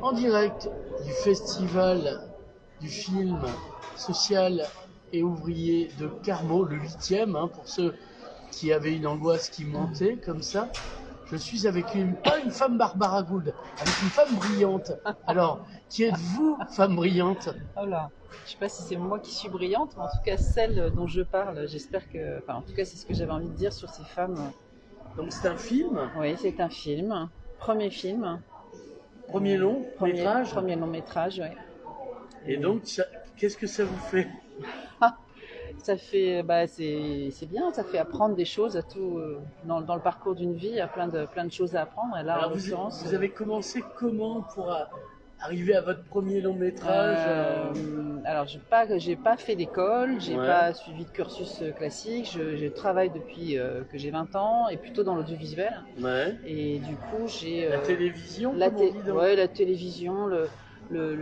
en direct du festival du film social et ouvrier de Carmaux, le 8e, hein, pour ceux qui avaient une angoisse qui montait comme ça. Je suis avec pas une femme Barbara Gould, avec une femme brillante. Alors, qui êtes-vous, femme brillante? Oh là, je ne sais pas si c'est moi qui suis brillante, mais en tout cas celle dont je parle, j'espère que... Enfin, en tout cas, c'est ce que j'avais envie de dire sur ces femmes. Donc c'est un film? Oui, c'est un film. Premier film. Premier long métrage? Premier long métrage, oui. Et donc, qu'est-ce que ça vous fait? Ça fait, c'est bien, ça fait apprendre des choses à tout, dans le parcours d'une vie, il y a plein de choses à apprendre. Et là, alors en l'occurrence, vous avez commencé comment pour arriver à votre premier long métrage? Alors, j'ai pas fait d'école, j'ai pas suivi de cursus classique. Je travaille depuis que j'ai 20 ans et plutôt dans l'audiovisuel. Ouais. Et du coup, j'ai la télévision, la télévision,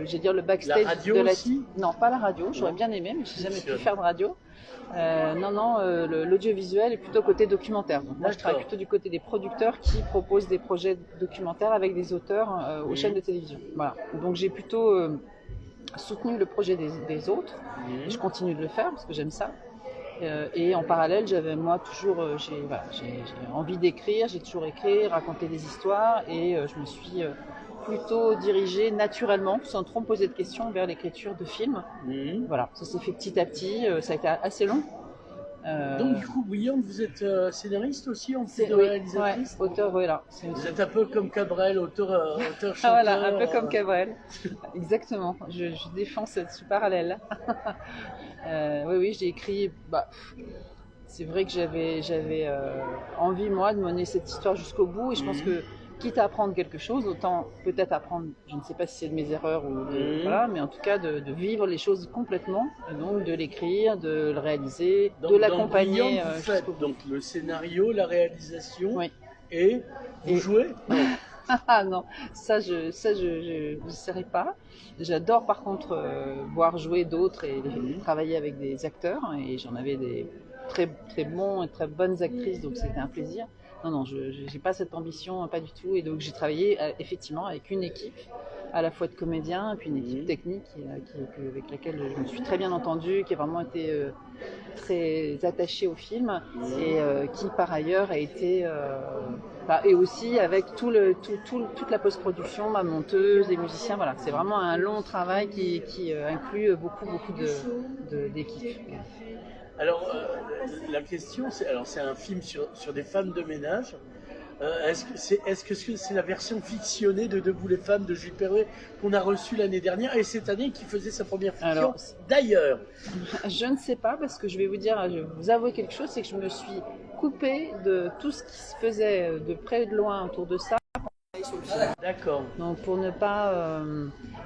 j'ai dire le backstage. La radio aussi? Non, pas la radio. J'aurais bien aimé, mais j'ai jamais pu faire de radio. L'audiovisuel est plutôt côté documentaire. Donc moi, je travaille plutôt du côté des producteurs qui proposent des projets documentaires avec des auteurs aux chaînes de télévision. Voilà. Donc j'ai plutôt soutenu le projet des autres. Et je continue de le faire parce que j'aime ça. Et en parallèle, j'ai envie d'écrire. J'ai toujours écrit, raconté des histoires, et je me suis plutôt dirigée naturellement, sans trop me poser de questions, vers l'écriture de films. Voilà, ça s'est fait petit à petit, ça a été assez long. Donc du coup, Bouillante, vous êtes scénariste aussi en plus de réalisatrice? Ouais, auteur, voilà. Vous êtes un peu comme Cabrel, auteur chanteur. Voilà, un peu comme Cabrel. Exactement, je défends ce parallèle. Oui, j'ai écrit... c'est vrai que j'avais envie, moi, de mener cette histoire jusqu'au bout, et je pense que quitte à apprendre quelque chose, autant peut-être apprendre, je ne sais pas si c'est de mes erreurs ou voilà, mais en tout cas de vivre les choses complètement, et donc de l'écrire, de le réaliser, de l'accompagner. Donc le scénario, la réalisation, et vous jouez? Ah non, ça je ne saurais pas. J'adore par contre voir jouer d'autres et travailler avec des acteurs, et j'en avais des très très bons et très bonnes actrices, donc c'était un plaisir. Non, je n'ai pas cette ambition, pas du tout. Et donc j'ai travaillé effectivement avec une équipe, à la fois de comédiens, et puis une équipe technique avec laquelle je me suis très bien entendue, qui a vraiment été très attachée au film, et qui par ailleurs a été... et aussi avec toute la post-production, ma monteuse, les musiciens, voilà. C'est vraiment un long travail qui inclut beaucoup d'équipes. Alors, la question, c'est un film sur des femmes de ménage. Est-ce que c'est la version fictionnée de Debout les femmes de Jules Perret qu'on a reçue l'année dernière, et cette année qui faisait sa première fiction d'ailleurs? Je ne sais pas, parce que je vais vous avouer quelque chose, c'est que je me suis coupée de tout ce qui se faisait de près et de loin autour de ça. D'accord. Donc pour ne pas...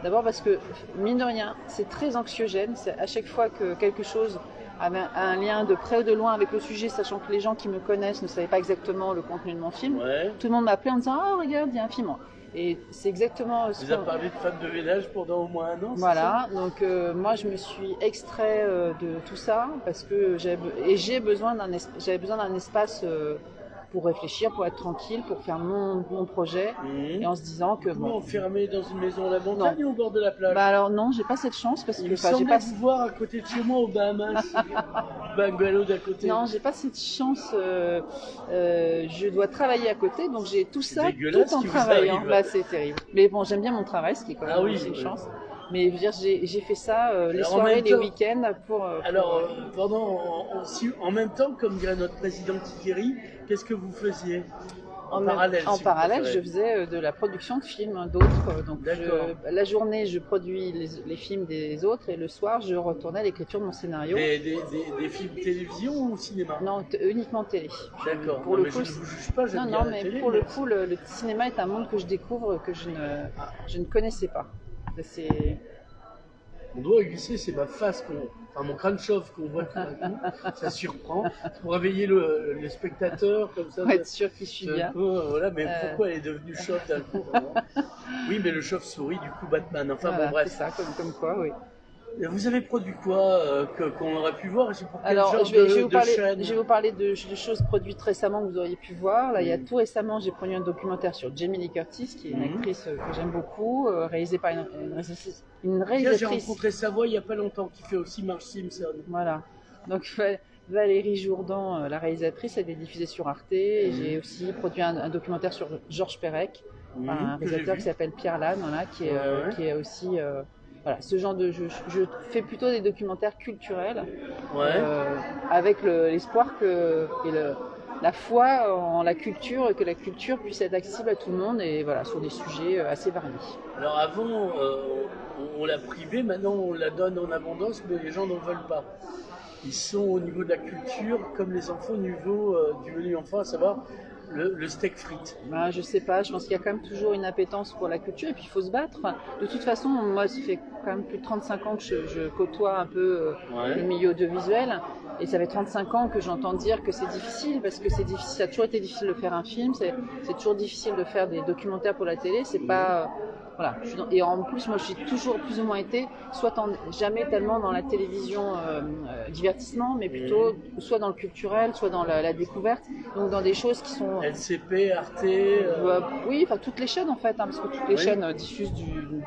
D'abord parce que, mine de rien, c'est très anxiogène. C'est à chaque fois que quelque chose a un lien de près ou de loin avec le sujet, sachant que les gens qui me connaissent ne savaient pas exactement le contenu de mon film. Tout le monde m'appelait en disant « Ah, regarde, il y a un film ». Et c'est exactement... Vous avez parlé de femmes de ménage pendant au moins un an? Voilà, donc moi je me suis extrait de tout ça, parce que j'avais besoin d'un espace pour réfléchir, pour être tranquille, pour faire mon projet, et en se disant que... Vous enfermé dans une maison à la montagne ou au bord de la plage? Alors non, j'ai pas cette chance, parce que... Il me semblait vous voir à côté de chez moi aux Bahamas, bungalow d'à côté. Non, j'ai pas cette chance, je dois travailler à côté, donc j'ai tout ça tout en travaillant. C'est terrible. Mais bon, j'aime bien mon travail, ce qui est quand même une chance. Mais je veux dire, j'ai fait ça les soirées, les week-ends pour... Alors, en même temps, comme dirait notre président Kikeri, qu'est-ce que vous faisiez en parallèle? Je faisais de la production de films d'autres. Donc la journée, je produis les films des autres, et le soir, je retournais à l'écriture de mon scénario. Des films télévision ou cinéma? Non, uniquement télé. D'accord. Pour le coup, je ne vous juge pas, j'aime bien la télé. Pour le coup, le cinéma est un monde que je découvre, que je ne connaissais pas. Mon doigt glissé, c'est ma face, mon crâne chauffe qu'on voit tout d'un coup. Ça surprend. Pour réveiller le spectateur, comme ça. Pour être sûr qu'il suit bien. Voilà, mais pourquoi elle est devenue chauve d'un coup? Oui, mais le chauve-souris, du coup, Batman. Enfin, voilà, bon, bref. C'est ça, comme quoi, oui. Vous avez produit quoi qu'on aurait pu voir? C'est pour quel Alors, genre je vais vous de parler, chaîne? je vais vous parler de choses produites récemment que vous auriez pu voir. Là, il y a Mhm. tout récemment, j'ai produit un documentaire sur Jamie Lee Curtis, qui est une Mhm. actrice que j'aime beaucoup, réalisée par une Tiens, j'ai réalisatrice. rencontré Savoie il n'y a pas longtemps, qui fait aussi Marge Simpson. Voilà. Donc, Valérie Jourdan, la réalisatrice, elle est diffusée sur Arte. Et j'ai aussi produit un documentaire sur Georges Perec, par un Que j'ai réalisateur vu. qui s'appelle Pierre Lannes, voilà, qui est, Ouais. qui est aussi. Voilà, ce genre de. Je fais plutôt des documentaires culturels, Ouais. avec l'espoir la foi en la culture et que la culture puisse être accessible à tout le monde et voilà, sur des sujets assez variés. Alors avant, on l'a privée, maintenant on la donne en abondance, mais les gens n'en veulent pas. Ils sont au niveau de la culture comme les enfants au niveau du menu enfant, à savoir le steak frites. Ben, je sais pas, je pense qu'il y a quand même toujours une appétence pour la culture et puis il faut se battre. Enfin, de toute façon, moi, ça fait quand même plus de 35 ans que je côtoie un peu Ouais. le milieu audiovisuel et ça fait 35 ans que j'entends dire que c'est difficile parce que c'est difficile, ça a toujours été difficile de faire un film, c'est toujours difficile de faire des documentaires pour la télé, c'est pas. Voilà. Et en plus, moi, j'ai toujours plus ou moins été, jamais tellement dans la télévision divertissement, mais plutôt soit dans le culturel, soit dans la découverte, donc dans des choses qui sont. LCP, Arte. Oui, enfin toutes les chaînes en fait, hein, parce que toutes les Oui. chaînes diffusent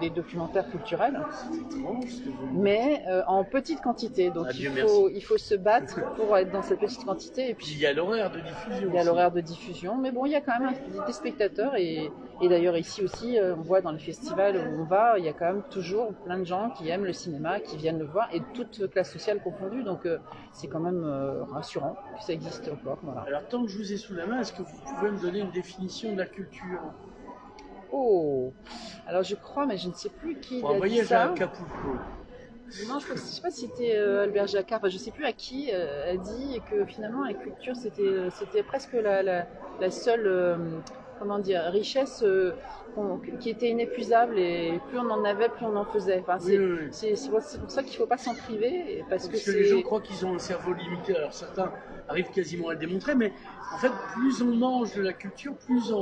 des documentaires culturels, C'est étrange ce que vous me dites. mais en petite quantité. Donc Dieu il faut se battre pour être dans cette petite quantité. Et Puis puis il y a l'horaire de diffusion. il y a aussi. l'horaire de diffusion, mais bon, il y a quand même des spectateurs et d'ailleurs ici aussi, on voit dans les festivals où on va, il y a quand même toujours plein de gens qui aiment le cinéma, qui viennent le voir, et toute classe sociale confondue, donc c'est quand même rassurant que ça existe encore. Voilà. Alors tant que je vous ai sous la main, est-ce que vous pouvez me donner une définition de la culture? Oh, alors je crois, mais je ne sais plus qui Pour un a dit voyage ça. à Acapulco. Non, je ne sais pas si c'était Albert Jacquard, enfin, je ne sais plus à qui a dit que finalement la culture c'était presque la seule comment dire, richesse qui était inépuisable et plus on en avait, plus on en faisait. Enfin, Oui. c'est pour ça qu'il ne faut pas s'en priver parce que les gens croient qu'ils ont un cerveau limité. Alors certains arrivent quasiment à le démontrer, mais en fait, plus on mange de la culture, plus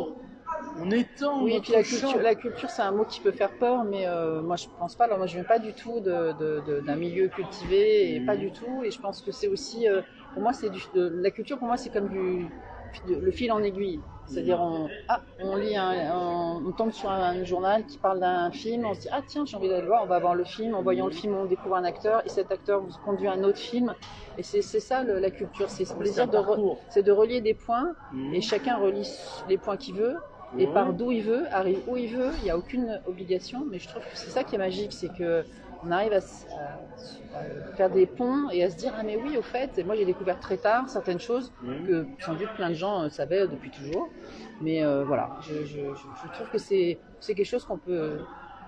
on étend Oui, et notre puis champ. la culture, c'est un mot qui peut faire peur, mais moi je pense pas. Alors moi je viens pas du tout d'un milieu cultivé et pas du tout. Et je pense que c'est aussi, pour moi, la culture pour moi c'est comme le fil en aiguille. C'est-à-dire on lit on tombe sur un journal qui parle d'un film, on se dit ah tiens j'ai envie d'aller le voir, on va voir le film. En voyant le film, on découvre un acteur et cet acteur vous conduit à un autre film. Et c'est ça la culture, c'est ce plaisir de relier des points et chacun relie les points qu'il veut. Et par d'où il veut, arrive où il veut, il n'y a aucune obligation, mais je trouve que c'est ça qui est magique, c'est qu'on arrive à faire des ponts et à se dire ah mais oui au fait, et moi j'ai découvert très tard certaines choses que sans doute plein de gens savaient depuis toujours, mais voilà, je trouve que c'est quelque chose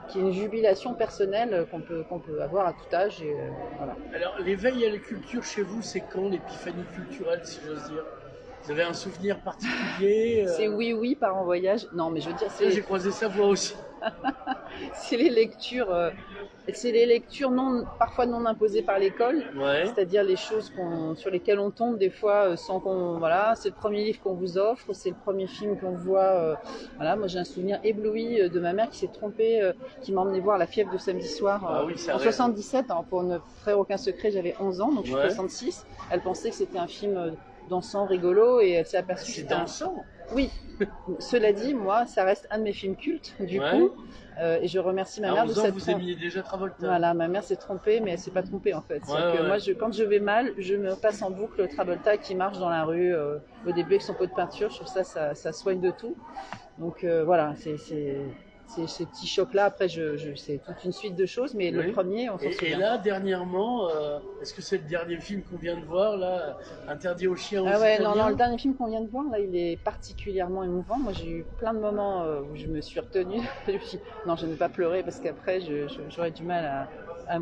qui est une jubilation personnelle qu'on peut avoir à tout âge. Et, voilà. Alors l'éveil à la culture chez vous, c'est quand l'épiphanie culturelle, si j'ose dire? Vous avez un souvenir particulier? C'est oui par en voyage. Non, mais je veux dire, j'ai croisé sa voix aussi. c'est les lectures parfois non imposées par l'école, c'est-à-dire les choses sur lesquelles on tombe des fois sans qu'on. Voilà, c'est le premier livre qu'on vous offre, c'est le premier film qu'on voit. Voilà, moi j'ai un souvenir ébloui de ma mère qui s'est trompée, qui m'a emmené voir La Fièvre de samedi soir en 77. Alors, pour ne faire aucun secret, j'avais 11 ans, donc je suis 66. Elle pensait que c'était un film dansant, rigolo, et elle s'est aperçue que c'était dansant. Oui, cela dit, moi, ça reste un de mes films cultes, du coup, et je remercie ma mère de cette vous aimiez déjà Travolta. Voilà, ma mère s'est trompée, mais elle s'est pas trompée en fait. Moi, quand je vais mal, je me passe en boucle Travolta qui marche dans la rue au début avec son pot de peinture. Je trouve ça soigne de tout. Donc voilà, c'est ces petits chocs-là. Après, c'est toute une suite de choses, mais le premier, on s'en souvient. Et là, dernièrement, est-ce que c'est le dernier film qu'on vient de voir, là, Interdit aux chiens aux Italiens? Non, le dernier film qu'on vient de voir, là, il est particulièrement émouvant. Moi, j'ai eu plein de moments où je me suis retenue. Non, je n'ai pas pleuré parce qu'après, j'aurais du mal à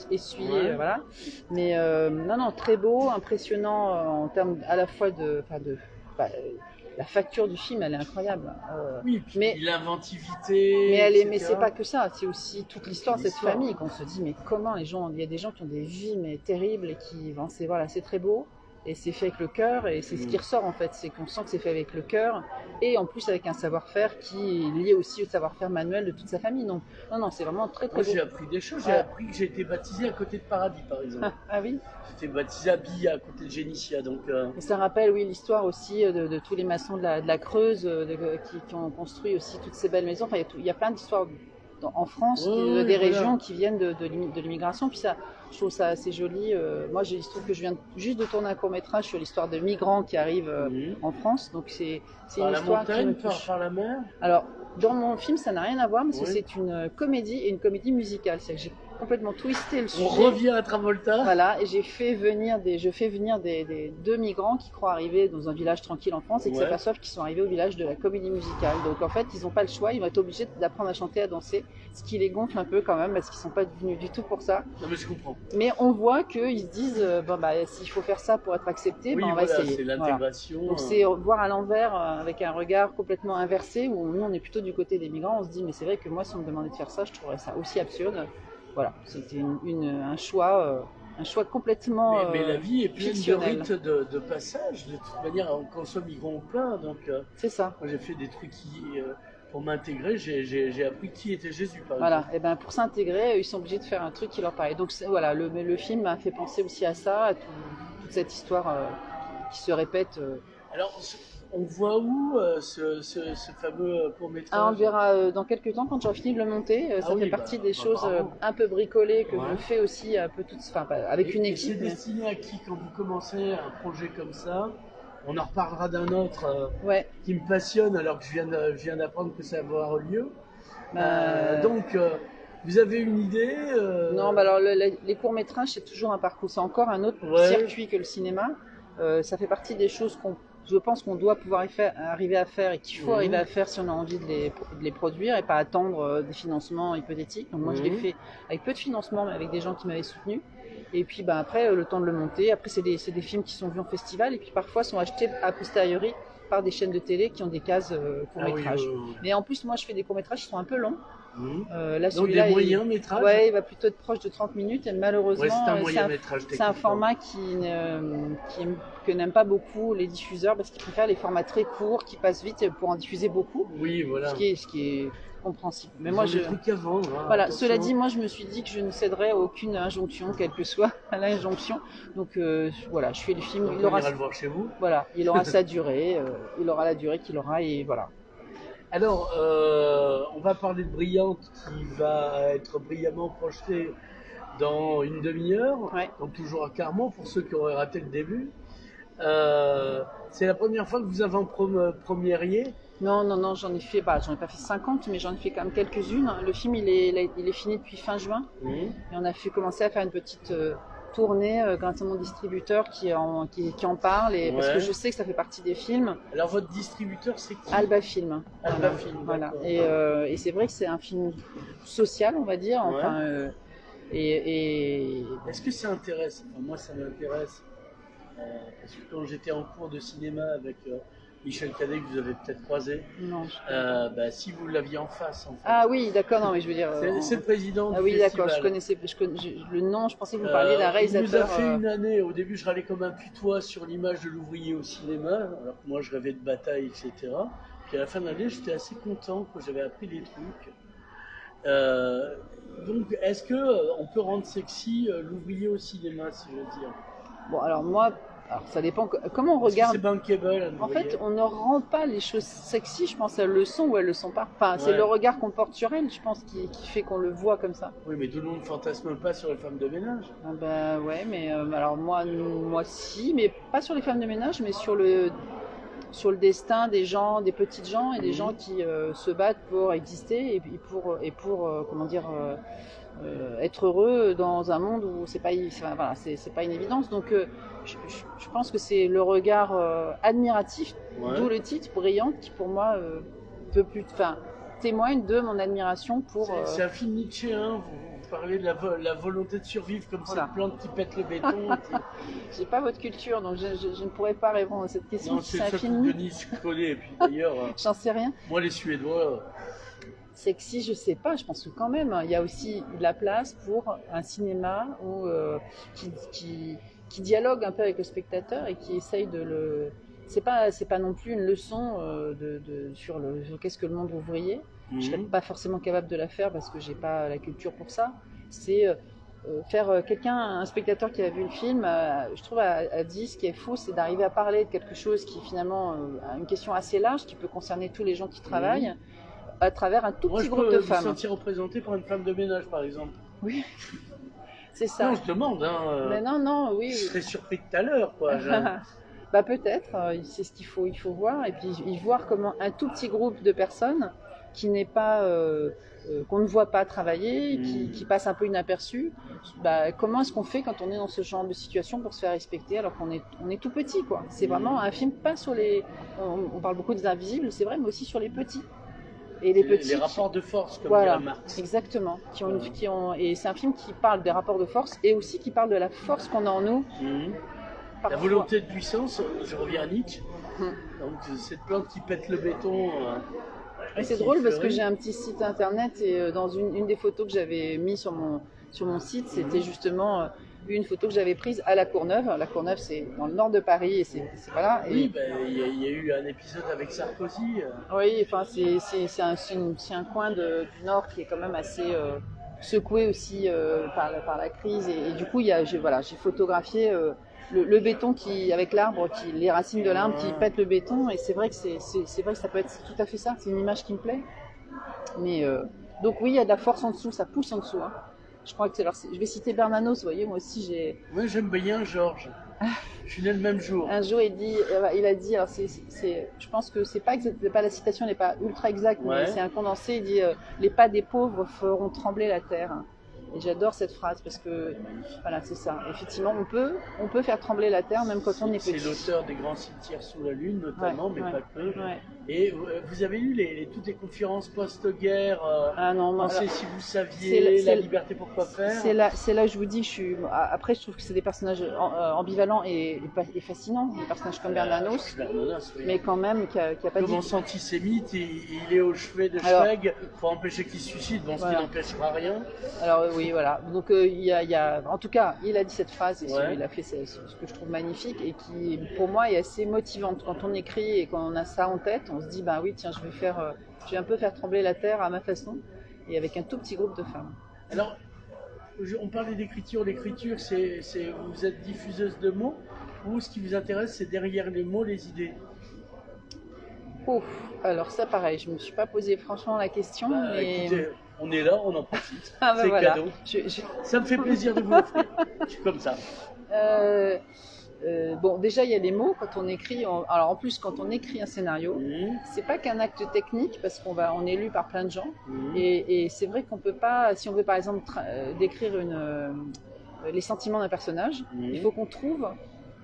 essuyer, voilà. Mais non, très beau, impressionnant en termes à la fois la facture du film, elle est incroyable. Oui, mais l'inventivité. Mais c'est pas que ça, c'est aussi toute l'histoire de cette famille qu'on se dit mais comment il y a des gens qui ont des vies mais terribles et qui, c'est très beau. Et c'est fait avec le cœur, et c'est ce qui ressort en fait, c'est qu'on sent que c'est fait avec le cœur, et en plus avec un savoir-faire qui est lié aussi au savoir-faire manuel de toute sa famille. Donc non, c'est vraiment très très Moi, beau. j'ai appris des choses. J'ai Ouais. appris que j'ai été baptisé à côté de Paradis, par exemple. Ah oui. J'étais baptisé à Billa, à côté de Génissia. Donc, Et ça rappelle, oui, l'histoire aussi de tous les maçons de la Creuse qui ont construit aussi toutes ces belles maisons. Enfin, il y a plein d'histoires en France, des régions qui viennent de l'immigration. Puis ça, je trouve ça assez joli. Moi, il se trouve que je viens juste de tourner un court-métrage sur l'histoire de migrants qui arrivent en France. Donc c'est par une la histoire montagne, qui me touche. par la mer. Alors, dans mon film, ça n'a rien à voir, parce que Oui. c'est une comédie et une comédie musicale. C'est-à-dire que j'ai complètement twisté le sujet. On revient à Travolta. Voilà, et je fais venir deux migrants qui croient arriver dans un village tranquille en France et qui s'aperçoivent qu'ils sont arrivés au village de la comédie musicale. Donc en fait, ils n'ont pas le choix, ils vont être obligés d'apprendre à chanter, à danser, ce qui les gonfle un peu quand même, parce qu'ils ne sont pas venus du tout pour ça. Non mais je comprends. Mais on voit qu'ils se disent, s'il faut faire ça pour être accepté, on va essayer. C'est l'intégration. Voilà. Donc c'est voir à l'envers, avec un regard complètement inversé, où nous on est plutôt du côté des migrants, on se dit, mais c'est vrai que moi si on me demandait de faire ça, je trouverais ça aussi absurde. Voilà, c'était un choix complètement mais la vie est pleine de fictionnel. rites de passage. De toute manière, qu'on soit migrant ou pas. Donc, c'est ça. Moi, j'ai fait des trucs pour m'intégrer. J'ai appris qui était Jésus, par voilà. exemple. Et ben pour s'intégrer, ils sont obligés de faire un truc qui leur paraît. Donc voilà, le film m'a fait penser aussi à ça, à toute cette histoire qui se répète. Alors, on voit où ce fameux court-métrage? On verra dans quelques temps quand j'aurai fini de le monter. Ça fait partie des choses un peu bricolées que je fais aussi un peu avec une équipe. C'est destiné à qui quand vous commencez un projet comme ça? On en reparlera d'un autre qui me passionne alors que je viens d'apprendre que ça va avoir lieu. Donc, vous avez une idée Non, alors les courts-métrages, c'est toujours un parcours. C'est encore un autre circuit que le cinéma. Ça fait partie des choses je pense qu'on doit pouvoir arriver à faire et qu'il faut arriver à faire si on a envie de les produire et pas attendre des financements hypothétiques. Donc moi, je l'ai fait avec peu de financement, mais avec des gens qui m'avaient soutenu. Et puis après, le temps de le monter. Après, c'est des films qui sont vus en festival et puis parfois sont achetés a posteriori par des chaînes de télé qui ont des cases courts-métrages. Mais en plus, moi, je fais des courts-métrages qui sont un peu longs. Là, donc des moyens métrages. Il va plutôt être proche de 30 minutes et malheureusement c'est un format que n'aiment pas beaucoup les diffuseurs parce qu'ils préfèrent les formats très courts qui passent vite pour en diffuser beaucoup. Oui, voilà. Ce qui est compréhensible. Mais moi, trucs à vendre, voilà. Cela dit, moi, je me suis dit que je ne céderais à aucune injonction, quelle que soit l'injonction. Donc voilà, je fais le film. Il ira le voir chez vous. Voilà, il aura sa durée, il aura la durée qu'il aura et voilà. Alors, on va parler de Brillante qui va être brillamment projetée dans une demi-heure, donc toujours à Carmont pour ceux qui auraient raté le début. C'est la première fois que vous avez en premiérier? Non, j'en ai pas fait 50, mais j'en ai fait quand même quelques-unes. Le film, il est fini depuis fin juin, et on a commencé à faire une petite tournée grâce à mon distributeur qui en parle, parce que je sais que ça fait partie des films. Alors votre distributeur, c'est qui? Alba Film. Alba Film, voilà. Et c'est vrai que c'est un film social, on va dire. Enfin, Est-ce que ça intéresse? Moi, ça m'intéresse. Parce que quand j'étais en cours de cinéma avec Michel Cadet, que vous avez peut-être croisé, si vous l'aviez en face. En fait. Ah oui, d'accord, non, mais je veux dire. C'est le président du festival. Oui, d'accord, je connaissais le nom, je pensais que vous parliez d'un réalisateur. Il nous a fait une année, au début je râlais comme un putois sur l'image de l'ouvrier au cinéma, alors que moi je rêvais de bataille, etc. Puis à la fin de l'année, j'étais assez content que j'avais appris des trucs. Donc, est-ce qu'on peut rendre sexy l'ouvrier au cinéma, si je veux dire? Bon, alors moi, ça dépend comment on regarde. C'est bankable. En fait, on ne rend pas les choses sexy, je pense, elles le sont ou elles le sont pas. Enfin, c'est le regard qu'on porte sur elles, je pense, qui fait qu'on le voit comme ça. Oui, mais tout le monde ne fantasme pas sur les femmes de ménage. Ah ouais, mais alors moi si, mais pas sur les femmes de ménage, mais sur le destin des gens, des petites gens et des gens qui se battent pour exister et pour comment dire, être heureux dans un monde où c'est pas une évidence. Donc je pense que c'est le regard admiratif, d'où le titre Brillante, qui pour moi témoigne de mon admiration pour. C'est un film nietzschéen. Vous parlez de la volonté de survivre comme cette plante qui pète le béton. J'ai pas votre culture, donc je ne pourrais pas répondre à cette question. Non, c'est un film de Nietzsche que je connais. Et puis d'ailleurs, j'en sais rien. Moi, les Suédois. Sexy, je sais pas. Je pense que quand même, il y a aussi de la place pour un cinéma qui qui dialogue un peu avec le spectateur et qui essaye de le... C'est pas non plus une leçon sur qu'est-ce que le monde ouvrier. Je serais pas forcément capable de la faire parce que j'ai pas la culture pour ça. C'est faire un spectateur qui a vu le film, je trouve a dit ce qui est fou, c'est d'arriver à parler de quelque chose qui finalement a une question assez large, qui peut concerner tous les gens qui travaillent, à travers un tout petit groupe de femmes. Moi, je peux me sentir représenté par une femme de ménage, par exemple. Oui, c'est ça. Non, je demande. Mais non, oui. Je serais surpris tout à l'heure, quoi. Bah peut-être, c'est ce qu'il faut voir, et puis voir comment un tout petit groupe de personnes qui n'est pas qu'on ne voit pas travailler, qui passe un peu inaperçu, bah, comment est-ce qu'on fait quand on est dans ce genre de situation pour se faire respecter alors qu'on est tout petit, quoi. C'est vraiment un film pas sur les... On parle beaucoup des invisibles, c'est vrai, mais aussi sur les petits. Et les rapports de force, comme voilà, dirait Marx. Exactement. Et c'est un film qui parle des rapports de force et aussi qui parle de la force qu'on a en nous. La volonté de puissance, je reviens à Nietzsche. Donc cette plante qui pète le béton. Et c'est drôle parce que j'ai un petit site internet et dans une des photos que j'avais mis sur mon site, c'était justement une photo que j'avais prise à La Courneuve. La Courneuve, c'est dans le nord de Paris et c'est voilà. Oui, il y a eu un épisode avec Sarkozy. Oui, enfin c'est un coin du nord qui est quand même assez secoué aussi par la crise et du coup j'ai photographié le béton avec l'arbre, les racines de l'arbre qui pètent le béton, et c'est vrai que ça peut être tout à fait ça. C'est une image qui me plaît. Mais donc oui, il y a de la force en dessous, ça pousse en dessous. Hein. Je crois que je vais citer Bernanos. Vous voyez, moi aussi j'ai. Moi j'aime bien Georges. Je suis né le même jour. Un jour il a dit, alors je pense que c'est pas la citation n'est pas ultra exacte, mais c'est un condensé. Il dit les pas des pauvres feront trembler la terre. Et j'adore cette phrase parce que voilà, c'est ça. Effectivement, on peut faire trembler la terre même quand on est petit. C'est l'auteur des Grands cimetières sous la lune notamment, mais pas que. Ouais. Et vous avez eu toutes les conférences post-guerre. Pensez si vous saviez, la liberté pour quoi faire. C'est là que je vous dis, après je trouve que c'est des personnages ambivalents et fascinants, des personnages comme Bernanos, mais quand même qui a pas dit. Commence antisémite, il est au chevet de Schweg pour empêcher qu'il se suicide, ce qui n'empêchera rien. Alors oui, voilà. Donc en tout cas, il a dit cette phrase et il a fait ce que je trouve magnifique et qui, pour moi, est assez motivante. Quand on écrit et quand on a ça en tête, on se dit, bah oui, tiens, je vais un peu faire trembler la terre à ma façon et avec un tout petit groupe de femmes. Alors, on parlait d'écriture. L'écriture, vous êtes diffuseuse de mots ou ce qui vous intéresse, c'est derrière les mots, les idées? Alors ça, pareil, je me suis pas posé franchement la question. Mais... Écoutez, on est là, on en profite. C'est voilà. Cadeau. Ça me fait plaisir de vous l'offrir. Je suis comme ça. Bon, déjà il y a les mots quand on écrit. Alors en plus, quand on écrit un scénario, c'est pas qu'un acte technique parce on est lu par plein de gens. Et c'est vrai qu'on peut pas, si on veut par exemple décrire les sentiments d'un personnage, il faut qu'on trouve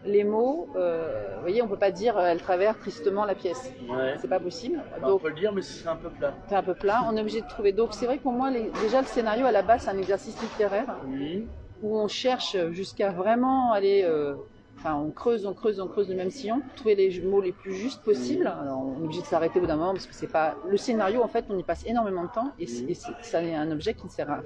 les mots. Vous voyez, on peut pas dire elle traverse tristement la pièce. C'est pas possible. Donc, on peut le dire, mais ce serait un peu plat. C'est un peu plat. On est obligé de trouver. Donc c'est vrai que pour moi, déjà le scénario à la base, c'est un exercice littéraire où on cherche jusqu'à vraiment aller. On creuse le même sillon pour trouver les mots les plus justes possibles. Alors, on est obligé de s'arrêter au bout d'un moment parce que c'est pas le scénario. En fait, on y passe énormément de temps et ça est un objet qui ne sert à,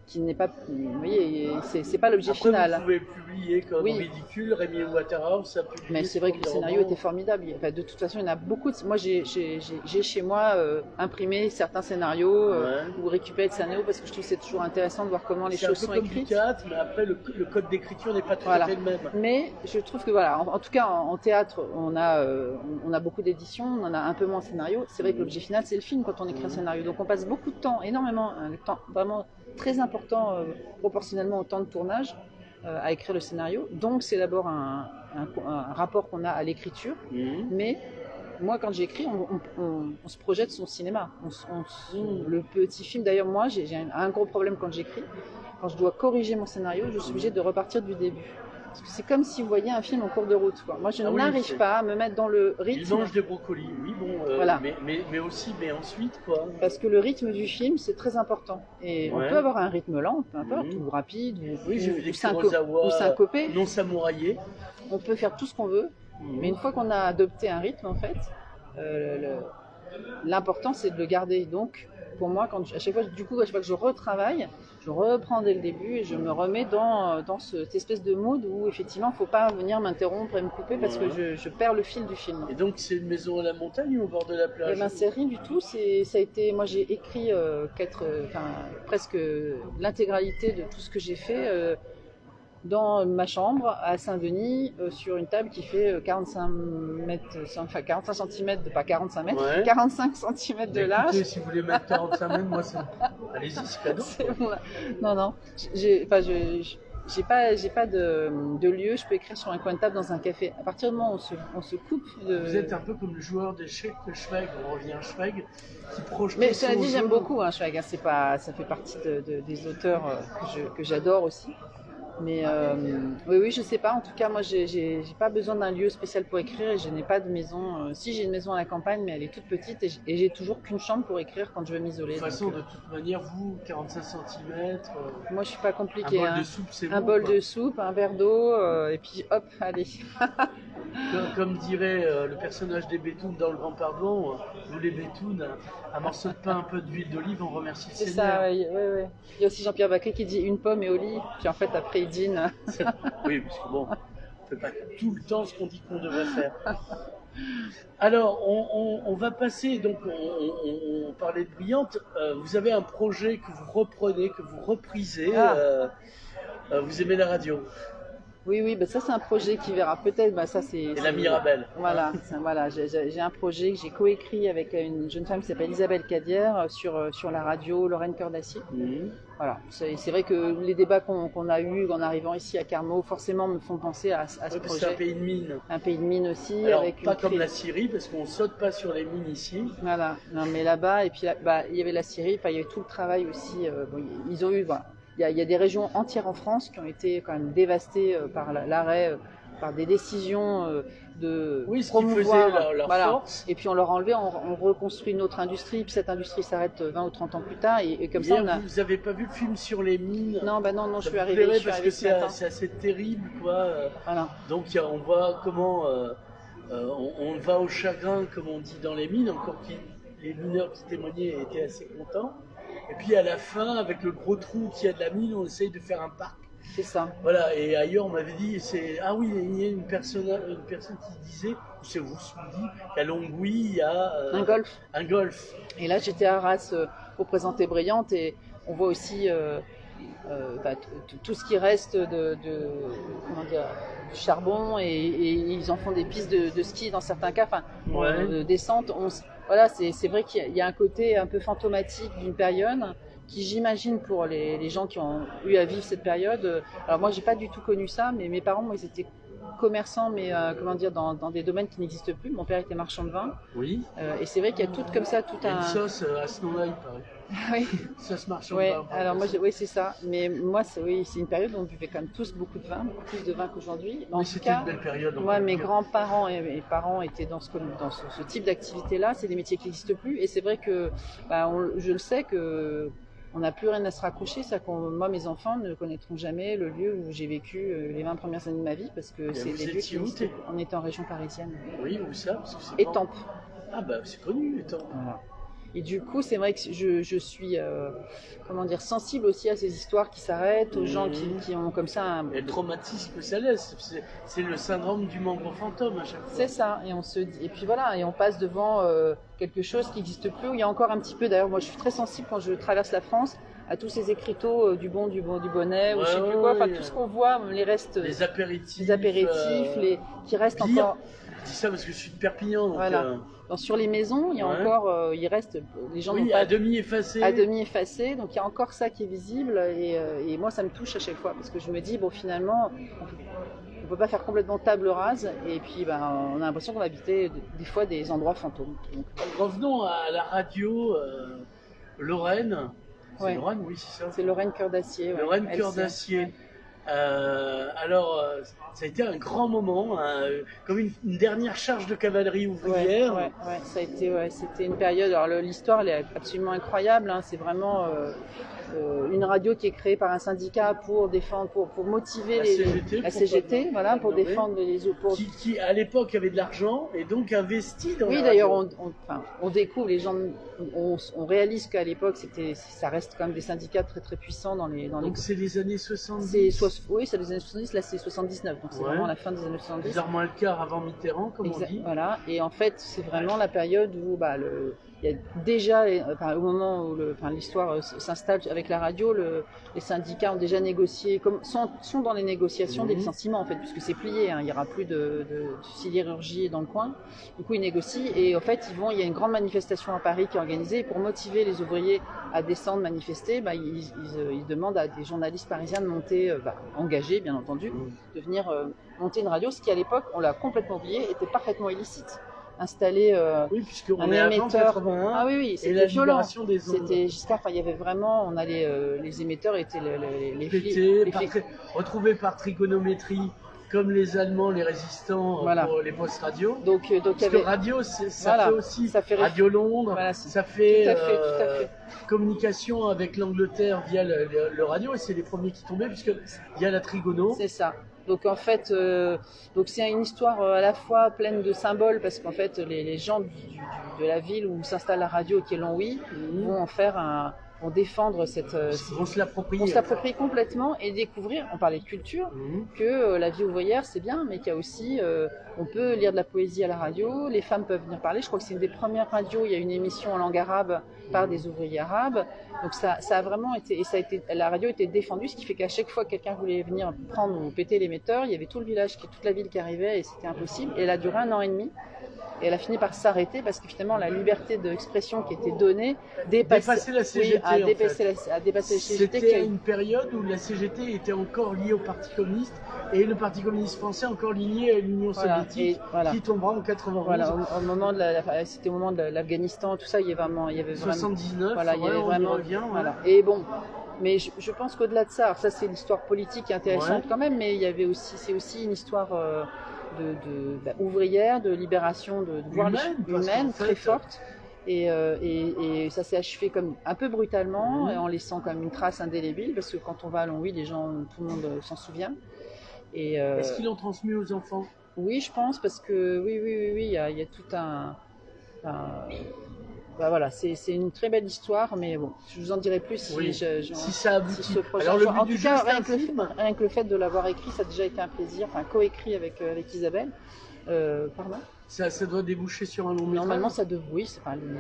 qui n'est pas, vous voyez, c'est pas l'objet final. Vous pouvez publier comme ridicule, Rémi Waterhouse a publié. Mais c'est vrai que le scénario était formidable. De toute façon, il y en a beaucoup. Moi, j'ai chez moi imprimé certains scénarios ou récupéré des scénarios parce que je trouve que c'est toujours intéressant de voir comment les choses sont écrites. Mais après, le code d'écriture n'est pas tout à fait le même. Mais je trouve que voilà, en tout cas, en théâtre, on a beaucoup d'éditions, on en a un peu moins en scénario. C'est vrai que l'objet final, c'est le film quand on écrit un scénario. Donc on passe beaucoup de temps, énormément, un temps vraiment très important proportionnellement au temps de tournage à écrire le scénario. Donc c'est d'abord un rapport qu'on a à l'écriture, mais moi quand j'écris, on se projette son cinéma. Le petit film, d'ailleurs moi j'ai un gros problème quand j'écris. Quand je dois corriger mon scénario, je suis obligée de repartir du début. Parce que c'est comme si vous voyiez un film en cours de route, quoi. Moi, je n'arrive pas à me mettre dans le rythme. Il mange des brocolis, oui, bon, voilà. mais ensuite, quoi. Parce que le rythme du film, c'est très important. Et on peut avoir un rythme lent, peu importe, ou rapide, ou syncopé. Non samouraillé. On peut faire tout ce qu'on veut, mais une fois qu'on a adopté un rythme, en fait, l'important, c'est de le garder. Donc, pour moi, à chaque fois, à chaque fois que je retravaille, je reprends dès le début et je me remets dans cette espèce de mood où effectivement, il ne faut pas venir m'interrompre et me couper parce que je perds le fil du film. Et donc, c'est une maison à la montagne ou au bord de la plage? Eh ben, c'est rien du tout. Ça a été, moi, j'ai écrit presque l'intégralité de tout ce que j'ai fait dans ma chambre à Saint-Denis sur une table qui fait 45 mètres, enfin 45 cm, pas 45 mètres, Ouais. 45 cm de large. Écoutez, si vous voulez mettre 45 mètres, moi, allez-y, c'est cadeau. Non, j'ai pas de lieu, je peux écrire sur un coin de table dans un café. À partir du moment où on se coupe de... Vous êtes un peu comme le joueur d'échecs de Schweg, on revient à Schweg, qui projette. Mais cela dit, j'aime beaucoup Schweg, ça fait partie des auteurs que j'adore aussi. Mais oui, je sais pas. En tout cas, moi, j'ai pas besoin d'un lieu spécial pour écrire et je n'ai pas de maison. Si, j'ai une maison à la campagne, mais elle est toute petite et j'ai toujours qu'une chambre pour écrire quand je veux m'isoler. De toute façon, de toute manière, vous, 45 cm. Moi, je suis pas compliquée. Un bol de soupe, c'est bon. Un bol de soupe, un verre d'eau, et puis hop, allez. Comme dirait le personnage des Bétounes dans Le Grand Pardon, nous les Bétounes, un morceau de pain, un peu d'huile d'olive, on remercie le C'est Seigneur. ça, oui. Il y a aussi Jean-Pierre Bacry qui dit une pomme et au lit, puis en fait après il dîne. Oui, parce que bon, on ne fait pas tout le temps ce qu'on dit qu'on devrait faire. Alors, on va passer, donc on parlait de Brillante, vous avez un projet que vous reprenez, que vous reprisez, vous aimez la radio. Oui, ça c'est un projet qui verra peut-être, ça c'est... Et la Mirabelle. Voilà, j'ai un projet que j'ai coécrit avec une jeune femme qui s'appelle Isabelle Cadière sur la radio Lorraine Cœur d'Acier. Voilà, c'est vrai que les débats qu'on a eus en arrivant ici à Carmaux forcément me font penser à ce projet. C'est un pays de mines. Un pays de mines aussi. Alors, avec pas comme la Syrie, parce qu'on ne saute pas sur les mines ici. Voilà, non, mais là-bas, et puis il y avait la Syrie, il y avait tout le travail aussi. Ils ont eu... Voilà. Il y a des régions entières en France qui ont été quand même dévastées par l'arrêt, par des décisions de promouvoir leur force. Et puis on leur a enlevé, on reconstruit une autre industrie, puis cette industrie s'arrête 20 ou 30 ans plus tard. Et comme hier, ça, vous n'avez pas vu le film sur les mines? Non, non, je suis arrivé parce que c'est assez terrible, quoi. Voilà. Donc on voit comment on va au chagrin, comme on dit dans les mines, encore que les mineurs qui témoignaient étaient assez contents. Et puis à la fin, avec le gros trou qu'il y a de la mine, on essaye de faire un parc. C'est ça. Voilà, et ailleurs on m'avait dit, oui, il y a une personne qui disait, c'est vous qui me dit, qu'à Longwy, il y a un golf. Et là j'étais à Arras pour présenter Brillante et on voit aussi tout ce qui reste du charbon et ils en font des pistes de ski dans certains cas, de descente. Voilà, c'est vrai qu'il y a un côté un peu fantomatique d'une période qui, j'imagine, pour les gens qui ont eu à vivre cette période. Alors moi, j'ai pas du tout connu ça, mais mes parents, ils étaient commerçants, mais dans des domaines qui n'existent plus. Mon père était marchand de vin. Oui. Et c'est vrai qu'il y a tout comme ça, il y a une sauce à ce nom-là, il paraît. Oui. Sauce marchand de vin. Alors moi, oui, c'est ça. Mais moi, c'est une période où on buvait quand même tous beaucoup de vin, beaucoup plus de vin qu'aujourd'hui. Mais c'était une belle période. Moi, mes grands-parents et mes parents étaient dans ce type d'activité-là. C'est des métiers qui n'existent plus. Et c'est vrai que, je le sais que on n'a plus rien à se raccrocher. Moi, mes enfants ne connaîtront jamais le lieu où j'ai vécu les 20 premières années de ma vie parce que c'est des lieux qui existent. On était en région parisienne. Oui, où ça? Étampes. Ah c'est connu, Étampes. Voilà. Et du coup, c'est vrai que je suis sensible aussi à ces histoires qui s'arrêtent, aux gens qui ont comme ça Et le traumatisme que ça laisse, c'est le syndrome du membre fantôme à chaque fois. C'est ça, et on se dit, et puis voilà, et on passe devant quelque chose qui n'existe plus, où il y a encore un petit peu, d'ailleurs moi je suis très sensible quand je traverse la France, à tous ces écriteaux du bonnet, ou je sais plus quoi, tout ce qu'on voit, les restes... Les apéritifs, qui restent encore... Je dis ça parce que je suis de Perpignan, donc... Voilà. Sur les maisons, il y a encore, il reste, les gens n'ont pas... à demi effacé. À demi effacé, donc il y a encore ça qui est visible, et moi ça me touche à chaque fois, parce que je me dis, finalement, on ne peut pas faire complètement table rase, et puis on a l'impression qu'on habitait des fois des endroits fantômes. Donc... Revenons à la radio Lorraine. C'est Lorraine, oui, c'est ça. C'est Lorraine Cœur d'Acier. Lorraine Cœur d'Acier. Ça a été un grand moment, comme une dernière charge de cavalerie ouvrière. Ouais, ça a été, c'était une période. Alors l'histoire, elle est absolument incroyable. Hein, c'est vraiment une radio qui est créée par un syndicat pour défendre, pour motiver la CGT, voilà, pour défendre les opposants. Qui à l'époque avait de l'argent et donc investi dans. Oui, d'ailleurs, on découvre, les gens, on réalise qu'à l'époque, ça reste quand même des syndicats très très puissants dans les. Donc c'est les années 70. Oui, c'est les années 70. Là, c'est 79, donc c'est vraiment la fin des années 70. Bizarrement le quart avant Mitterrand, comme on dit. Voilà, et en fait, c'est vraiment la période où il y a déjà, au moment où l'histoire s'installe avec la radio, les syndicats ont déjà négocié, sont dans les négociations des licenciements en fait, puisque c'est plié, hein, il n'y aura plus de sidérurgie dans le coin. Du coup, ils négocient et en fait, il y a une grande manifestation à Paris qui est organisée. Et pour motiver les ouvriers à descendre manifester, ils demandent à des journalistes parisiens de monter, engagés bien entendu, de venir monter une radio, ce qui à l'époque, on l'a complètement oublié, était parfaitement illicite. Installer un émetteur. 81, ah oui, c'était violent. C'était Giscard, il y avait vraiment, on a les émetteurs étaient les flics. Retrouvés par trigonométrie, comme les Allemands, les résistants pour les postes radio. Donc radio, ça fait aussi Radio Londres, ça fait, tout à fait. Communication avec l'Angleterre via le radio, et c'est les premiers qui tombaient, puisqu'il y a la trigono. C'est ça. Donc en fait, c'est une histoire à la fois pleine de symboles, parce qu'en fait les gens de la ville où s'installe la radio, qui est Longwy, vont défendre vont se l'approprier complètement et découvrir, on parlait de culture, que la vie ouvrière c'est bien, mais qu'il y a aussi, on peut lire de la poésie à la radio, les femmes peuvent venir parler. Je crois que c'est une des premières radios, il y a une émission en langue arabe par des ouvriers arabes. Donc ça a vraiment été, la radio était défendue, ce qui fait qu'à chaque fois que quelqu'un voulait venir prendre ou péter l'émetteur, il y avait tout le village, toute la ville qui arrivait, et c'était impossible. Et elle a duré 1 an et demi. Et elle a fini par s'arrêter parce que finalement la liberté d'expression qui était donnée dépassait la CGT. A dépassé la CGT. C'était une période où la CGT était encore liée au Parti communiste et le Parti communiste français encore lié à l'Union soviétique qui tombera en 91. Voilà, au moment c'était au moment de l'Afghanistan, tout ça, il y avait vraiment 79. Voilà, il y avait vraiment. Revient, voilà. Et bon. Mais je pense qu'au-delà de ça, alors ça c'est l'histoire politique qui est intéressante quand même, mais c'est aussi une histoire ouvrière, de libération, de voir humaine très forte. Et ça s'est achevé comme un peu brutalement, en laissant comme une trace indélébile, parce que quand on va à Longwy, tout le monde s'en souvient. Est-ce qu'ils l'ont transmis aux enfants? Oui, je pense, parce que oui, il y a tout un voilà, c'est une très belle histoire, mais bon, je vous en dirai plus si ça aboutit. Si ce projet, alors, en tout cas, rien que le fait de l'avoir écrit, ça a déjà été un plaisir, coécrit avec Isabelle. Pardon. Ça doit déboucher sur un long métrage. Normalement,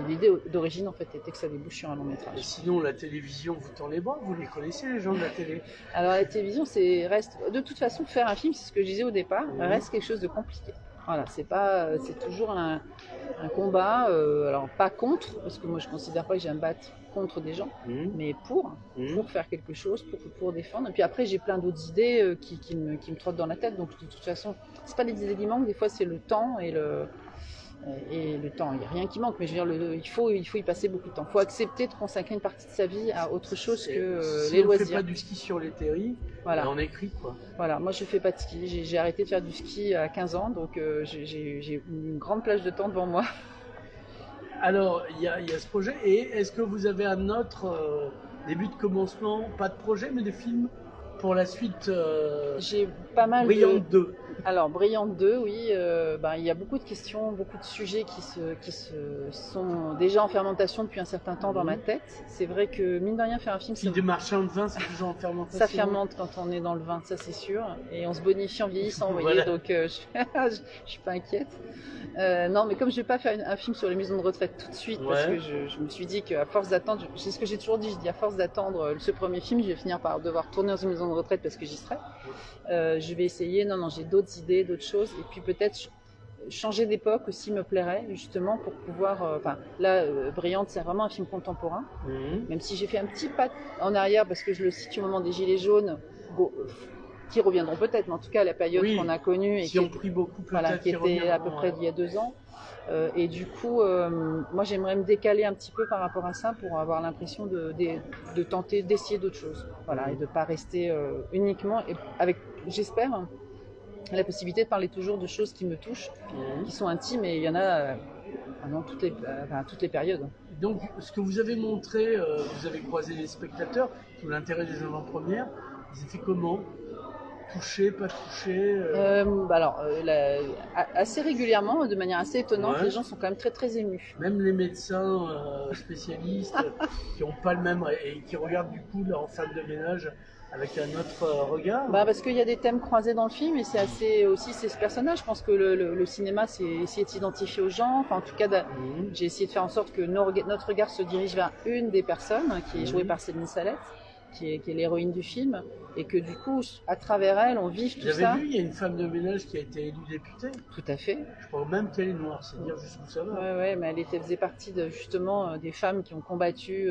l'idée d'origine en fait était que ça débouche sur un long métrage. Et sinon, la télévision vous tend les bras, vous les connaissez les gens de la télé. Alors la télévision, reste de toute façon, faire un film, c'est ce que je disais au départ, reste quelque chose de compliqué. Voilà, c'est toujours un combat, alors pas contre, parce que moi je considère pas que j'ai à me battre contre des gens, mais pour faire quelque chose, pour défendre. Et puis après j'ai plein d'autres idées qui me trottent dans la tête, donc de toute façon, c'est pas des idées qui manquent, des fois c'est le temps et le temps, il n'y a rien qui manque, mais je veux dire, il faut y passer beaucoup de temps. Il faut accepter de consacrer une partie de sa vie à autre chose que les loisirs. Si on ne fait pas du ski sur les terris, on écrit quoi. Voilà, moi je ne fais pas de ski, j'ai arrêté de faire du ski à 15 ans, donc j'ai une grande plage de temps devant moi. Alors, il y a ce projet, et est-ce que vous avez un autre début de commencement, pas de projet, mais des films pour la suite? J'ai pas mal Brillante 2. Alors, Brillante 2, oui, il y a beaucoup de questions, beaucoup de sujets qui sont déjà en fermentation depuis un certain temps dans ma tête. C'est vrai que, mine de rien, faire un film... Puis de marchand de vin, c'est toujours en fermentation. Ça fermente quand on est dans le vin, ça c'est sûr. Et on se bonifie en vieillissant, vous voyez, donc je suis pas inquiète. Non, mais comme je vais pas faire un film sur les maisons de retraite tout de suite, parce que je me suis dit qu'à force d'attendre, c'est ce que j'ai toujours dit, je dis à force d'attendre ce premier film, je vais finir par devoir tourner dans une maison de retraite parce que j'y serai. Je vais essayer, non, j'ai d'autres idées, d'autres choses, et puis peut-être changer d'époque aussi me plairait, justement, pour pouvoir... Brillante, c'est vraiment un film contemporain, même si j'ai fait un petit pas en arrière, parce que je le situe au moment des Gilets jaunes. qui reviendront peut-être, mais en tout cas la période Oui, qu'on a connue et qui ont pris beaucoup voilà, peut-être, qui qui était à peu reviendront, près d'il y a 2 ans. Et du coup, moi j'aimerais me décaler un petit peu par rapport à ça pour avoir l'impression de tenter, d'essayer d'autres choses. Voilà, et de ne pas rester uniquement, et avec, j'espère, la possibilité de parler toujours de choses qui me touchent, qui sont intimes, et il y en a dans toutes les périodes. Donc, ce que vous avez montré, vous avez croisé les spectateurs, tout l'intérêt des avant-premières, ils étaient comment? Touchés, pas touchés Alors, assez régulièrement, de manière assez étonnante, Ouais. les gens sont quand même très très émus. Même les médecins spécialistes qui n'ont pas le même et qui regardent du coup leur femme de ménage avec un autre regard. Parce qu'il y a des thèmes croisés dans le film et c'est assez aussi c'est ce personnage. Je pense que le cinéma, c'est essayer de s'identifier aux gens. Enfin, en tout cas, j'ai essayé de faire en sorte que notre regard se dirige vers une des personnes qui est jouée par Céline Salette, qui est l'héroïne du film, et que du coup, à travers elle, on vive tout ça. J'avais vu, il y a une femme de ménage qui a été élue députée. Tout à fait. Je crois même qu'elle est noire, c'est dire jusqu'où ça va. Ouais, mais faisait partie justement des femmes qui ont combattu.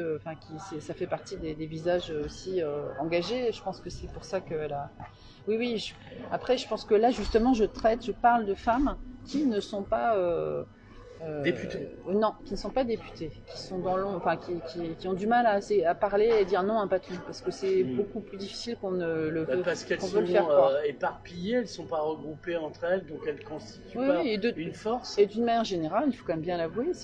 Ça fait partie des visages aussi engagés. Je pense que c'est pour ça qu'elle a. Oui. Après, je pense que là, justement, je parle de femmes qui ne sont pas Députées. Non, qui ne sont pas députées, qui sont dans qui ont du mal à parler et dire non à pas tout, parce que c'est beaucoup plus difficile qu'on ne le veut. Parce qu'elles sont éparpillées, elles ne sont pas regroupées entre elles, donc elles ne constituent pas une force. Et d'une manière générale, il faut quand même bien l'avouer, c'est